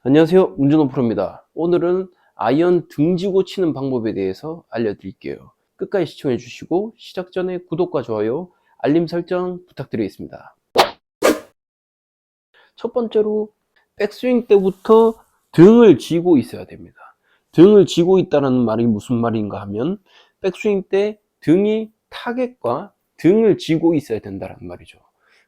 안녕하세요, 문준호 프로입니다. 오늘은 아이언 등지고 치는 방법에 대해서 알려드릴게요. 끝까지 시청해 주시고 시작 전에 구독과 좋아요, 알림 설정 부탁드리겠습니다. 첫 번째로 백스윙 때부터 등을 쥐고 있어야 됩니다. 등을 쥐고 있다는 말이 무슨 말인가 하면 백스윙 때 등이 타겟과 등을 쥐고 있어야 된다는 말이죠.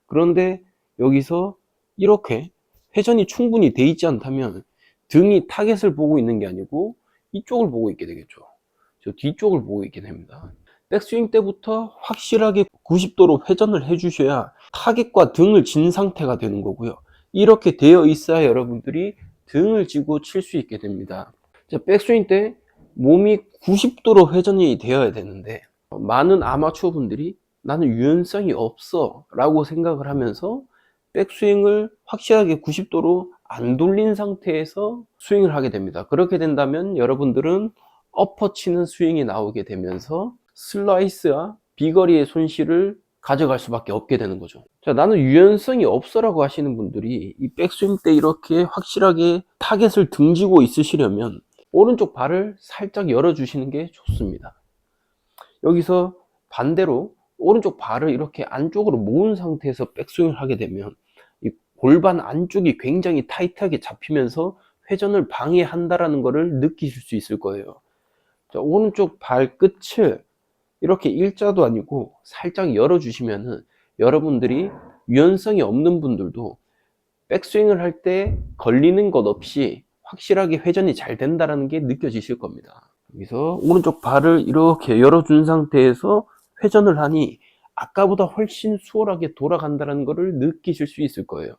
그런데 여기서 이렇게 회전이 충분히 돼 있지 않다면 등이 타겟을 보고 있는 게 아니고 이쪽을 보고 있게 되겠죠. 저 뒤쪽을 보고 있게 됩니다. 백스윙 때부터 확실하게 90도로 회전을 해주셔야 타겟과 등을 진 상태가 되는 거고요. 이렇게 되어 있어야 여러분들이 등을 쥐고 칠 수 있게 됩니다. 자, 백스윙 때 몸이 90도로 회전이 되어야 되는데 많은 아마추어 분들이 나는 유연성이 없어 라고 생각을 하면서 백스윙을 확실하게 90도로 안 돌린 상태에서 스윙을 하게 됩니다. 그렇게 된다면 여러분들은 엎어치는 스윙이 나오게 되면서 슬라이스와 비거리의 손실을 가져갈 수밖에 없게 되는 거죠. 자, 나는 유연성이 없어라고 하시는 분들이 이 백스윙 때 이렇게 확실하게 타겟을 등지고 있으시려면 오른쪽 발을 살짝 열어주시는 게 좋습니다. 여기서 반대로 오른쪽 발을 이렇게 안쪽으로 모은 상태에서 백스윙을 하게 되면 이 골반 안쪽이 굉장히 타이트하게 잡히면서 회전을 방해한다라는 것을 느끼실 수 있을 거예요. 자, 오른쪽 발끝을 이렇게 일자도 아니고 살짝 열어주시면은 여러분들이 유연성이 없는 분들도 백스윙을 할 때 걸리는 것 없이 확실하게 회전이 잘 된다는 게 느껴지실 겁니다. 여기서 오른쪽 발을 이렇게 열어준 상태에서 회전을 하니 아까보다 훨씬 수월하게 돌아간다는 것을 느끼실 수 있을 거예요.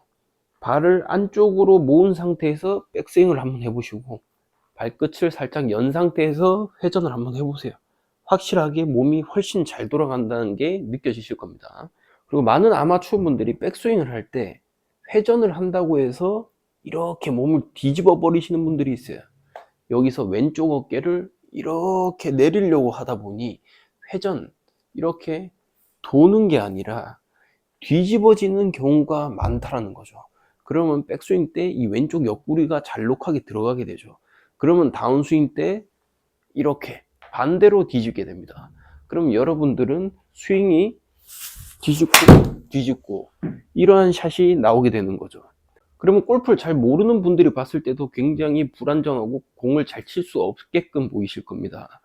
발을 안쪽으로 모은 상태에서 백스윙을 한번 해보시고 발끝을 살짝 연 상태에서 회전을 한번 해보세요. 확실하게 몸이 훨씬 잘 돌아간다는 게 느껴지실 겁니다. 그리고 많은 아마추어 분들이 백스윙을 할 때 회전을 한다고 해서 이렇게 몸을 뒤집어 버리시는 분들이 있어요. 여기서 왼쪽 어깨를 이렇게 내리려고 하다 보니 회전 이렇게 도는 게 아니라 뒤집어지는 경우가 많다라는 거죠. 그러면 백스윙 때 이 왼쪽 옆구리가 잘록하게 들어가게 되죠. 그러면 다운스윙 때 이렇게 반대로 뒤집게 됩니다. 그럼 여러분들은 스윙이 뒤집고 이러한 샷이 나오게 되는 거죠. 그러면 골프를 잘 모르는 분들이 봤을 때도 굉장히 불안정하고 공을 잘 칠 수 없게끔 보이실 겁니다.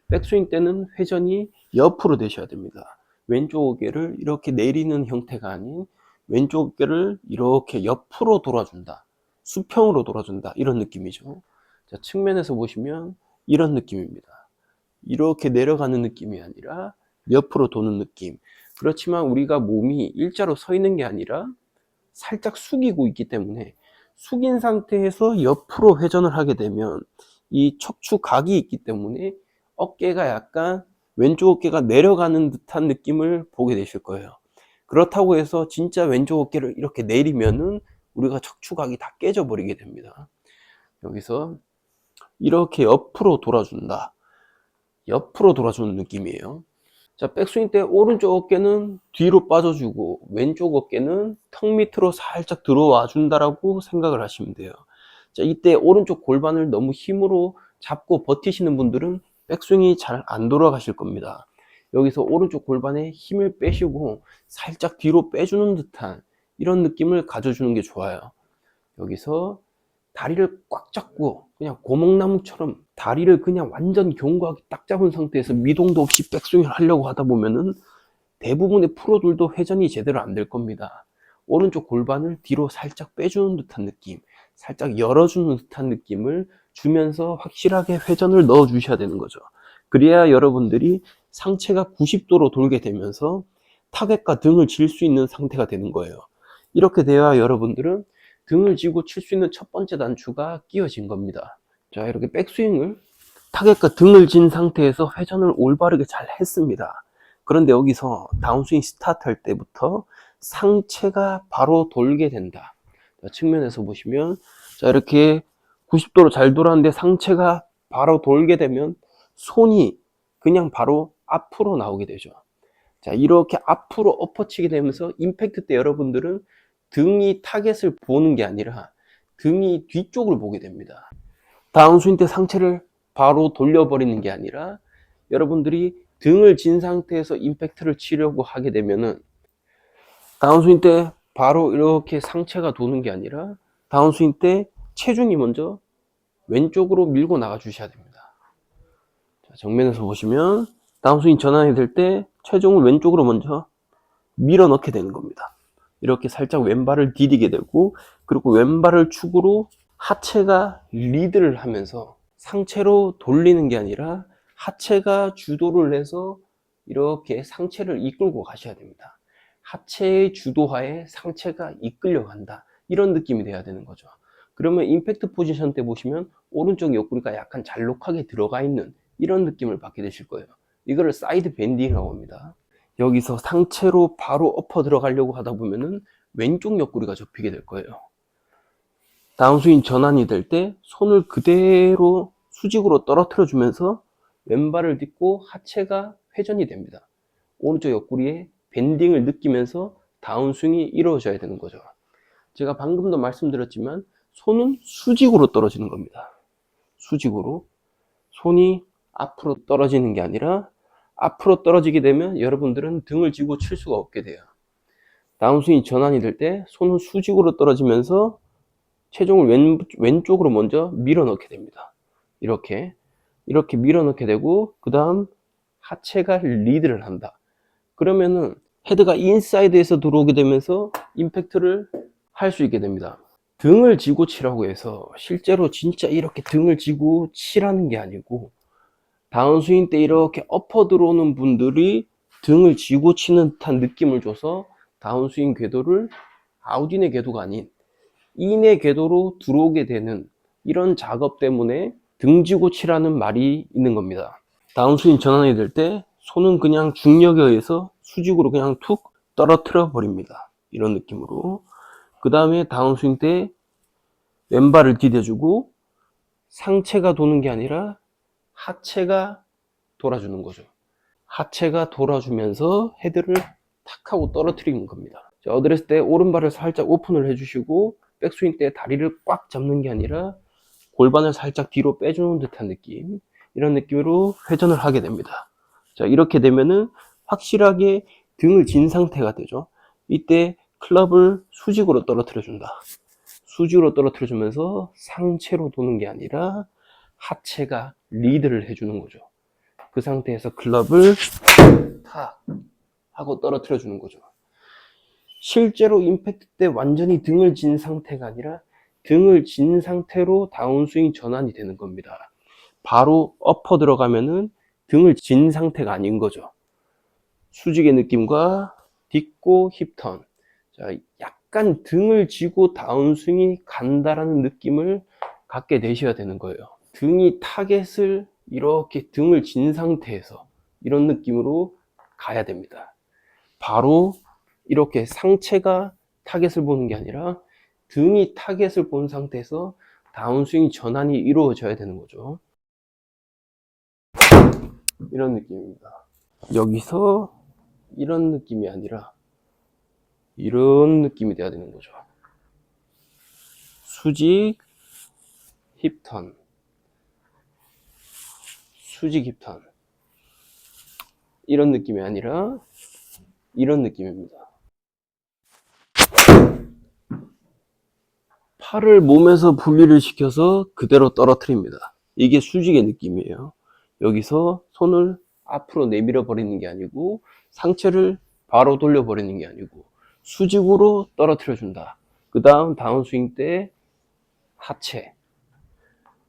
백스윙 때는 회전이 옆으로 되셔야 됩니다. 왼쪽 어깨를 이렇게 내리는 형태가 아닌 왼쪽 어깨를 이렇게 옆으로 돌아준다. 수평으로 돌아준다. 이런 느낌이죠. 자, 측면에서 보시면 이런 느낌입니다. 이렇게 내려가는 느낌이 아니라 옆으로 도는 느낌. 그렇지만 우리가 몸이 일자로 서 있는 게 아니라 살짝 숙이고 있기 때문에 숙인 상태에서 옆으로 회전을 하게 되면 이 척추각이 있기 때문에 어깨가 약간 왼쪽 어깨가 내려가는 듯한 느낌을 보게 되실 거예요. 그렇다고 해서 진짜 왼쪽 어깨를 이렇게 내리면은 우리가 척추각이 다 깨져버리게 됩니다. 여기서 이렇게 옆으로 돌아준다. 옆으로 돌아주는 느낌이에요. 자, 백스윙 때 오른쪽 어깨는 뒤로 빠져주고 왼쪽 어깨는 턱 밑으로 살짝 들어와 준다라고 생각을 하시면 돼요. 자, 이때 오른쪽 골반을 너무 힘으로 잡고 버티시는 분들은 백스윙이 잘 안 돌아가실 겁니다. 여기서 오른쪽 골반에 힘을 빼시고 살짝 뒤로 빼주는 듯한 이런 느낌을 가져주는 게 좋아요. 여기서 다리를 꽉 잡고 그냥 고목나무처럼 다리를 그냥 완전 견고하게 딱 잡은 상태에서 미동도 없이 백스윙을 하려고 하다 보면은 대부분의 프로들도 회전이 제대로 안 될 겁니다. 오른쪽 골반을 뒤로 살짝 빼주는 듯한 느낌, 살짝 열어주는 듯한 느낌을 주면서 확실하게 회전을 넣어 주셔야 되는 거죠. 그래야 여러분들이 상체가 90도로 돌게 되면서 타겟과 등을 질 수 있는 상태가 되는 거예요. 이렇게 되어야 여러분들은 등을 쥐고 칠 수 있는 첫 번째 단추가 끼워진 겁니다. 자, 이렇게 백스윙을 타겟과 등을 진 상태에서 회전을 올바르게 잘 했습니다. 그런데 여기서 다운스윙 스타트 할 때부터 상체가 바로 돌게 된다. 자, 측면에서 보시면 자, 이렇게 90도로 잘 돌았는데 상체가 바로 돌게 되면 손이 그냥 바로 앞으로 나오게 되죠. 자, 이렇게 앞으로 엎어치게 되면서 임팩트 때 여러분들은 등이 타겟을 보는 게 아니라 등이 뒤쪽을 보게 됩니다. 다운스윙 때 상체를 바로 돌려버리는 게 아니라 여러분들이 등을 진 상태에서 임팩트를 치려고 하게 되면은 다운스윙 때 바로 이렇게 상체가 도는 게 아니라 다운스윙 때 체중이 먼저 왼쪽으로 밀고 나가 주셔야 됩니다. 자, 정면에서 보시면 다운스윙 전환이 될 때 체중을 왼쪽으로 먼저 밀어 넣게 되는 겁니다. 이렇게 살짝 왼발을 디디게 되고, 그리고 왼발을 축으로 하체가 리드를 하면서 상체로 돌리는 게 아니라 하체가 주도를 해서 이렇게 상체를 이끌고 가셔야 됩니다. 하체의 주도하에 상체가 이끌려 간다, 이런 느낌이 돼야 되는 거죠. 그러면 임팩트 포지션 때 보시면 오른쪽 옆구리가 약간 잘록하게 들어가 있는 이런 느낌을 받게 되실 거예요. 이거를 사이드 밴딩이라고 합니다. 여기서 상체로 바로 엎어 들어가려고 하다 보면은 왼쪽 옆구리가 접히게 될 거예요. 다운스윙 전환이 될 때 손을 그대로 수직으로 떨어뜨려 주면서 왼발을 딛고 하체가 회전이 됩니다. 오른쪽 옆구리에 밴딩을 느끼면서 다운스윙이 이루어져야 되는 거죠. 제가 방금도 말씀드렸지만 손은 수직으로 떨어지는 겁니다. 수직으로. 손이 앞으로 떨어지는 게 아니라 앞으로 떨어지게 되면 여러분들은 등을 쥐고 칠 수가 없게 돼요. 다운스윙 전환이 될 때 손은 수직으로 떨어지면서 체중을 왼쪽으로 먼저 밀어 넣게 됩니다. 이렇게 밀어 넣게 되고, 그 다음 하체가 리드를 한다. 그러면은 헤드가 인사이드에서 들어오게 되면서 임팩트를 할 수 있게 됩니다. 등을 쥐고 치라고 해서 실제로 진짜 이렇게 등을 쥐고 치라는 게 아니고, 다운스윙 때 이렇게 엎어 들어오는 분들이 등을 쥐고 치는 듯한 느낌을 줘서 다운스윙 궤도를 아웃인의 궤도가 아닌 인의 궤도로 들어오게 되는 이런 작업 때문에 등 쥐고 치라는 말이 있는 겁니다. 다운스윙 전환이 될 때 손은 그냥 중력에 의해서 수직으로 그냥 툭 떨어뜨려 버립니다. 이런 느낌으로. 그 다음에 다운스윙 때 왼발을 디뎌주고 상체가 도는 게 아니라 하체가 돌아주는 거죠. 하체가 돌아주면서 헤드를 탁 하고 떨어뜨리는 겁니다. 자, 어드레스 때 오른발을 살짝 오픈을 해주시고 백스윙 때 다리를 꽉 잡는 게 아니라 골반을 살짝 뒤로 빼주는 듯한 느낌, 이런 느낌으로 회전을 하게 됩니다. 자, 이렇게 되면은 확실하게 등을 진 상태가 되죠. 이때 클럽을 수직으로 떨어뜨려 준다. 수직으로 떨어뜨려 주면서 상체로 도는 게 아니라 하체가 리드를 해주는 거죠. 그 상태에서 클럽을 탁 하고 떨어뜨려 주는 거죠. 실제로 임팩트 때 완전히 등을 진 상태가 아니라 등을 진 상태로 다운스윙 전환이 되는 겁니다. 바로 엎어 들어가면은 등을 진 상태가 아닌 거죠. 수직의 느낌과 딛고 힙턴. 자, 약간 등을 쥐고 다운스윙이 간다라는 느낌을 갖게 되셔야 되는 거예요. 등이 타겟을 이렇게 등을 진 상태에서 이런 느낌으로 가야 됩니다. 바로 이렇게 상체가 타겟을 보는 게 아니라 등이 타겟을 본 상태에서 다운스윙 전환이 이루어져야 되는 거죠. 이런 느낌입니다. 여기서 이런 느낌이 아니라 이런 느낌이 돼야 되는 거죠. 수직, 힙턴, 수직 힙턴, 이런 느낌이 아니라 이런 느낌입니다. 팔을 몸에서 분리를 시켜서 그대로 떨어뜨립니다. 이게 수직의 느낌이에요. 여기서 손을 앞으로 내밀어 버리는 게 아니고 상체를 바로 돌려 버리는 게 아니고 수직으로 떨어뜨려 준다. 그 다음 다운스윙 때 하체.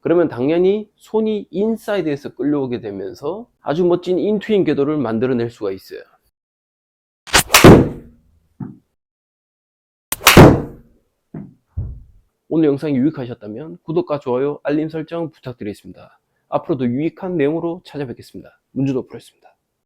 그러면 당연히 손이 인사이드에서 끌려오게 되면서 아주 멋진 인트윈 궤도를 만들어낼 수가 있어요. 오늘 영상이 유익하셨다면 구독과 좋아요, 알림 설정 부탁드리겠습니다. 앞으로도 유익한 내용으로 찾아뵙겠습니다. 문준호 프로였습니다.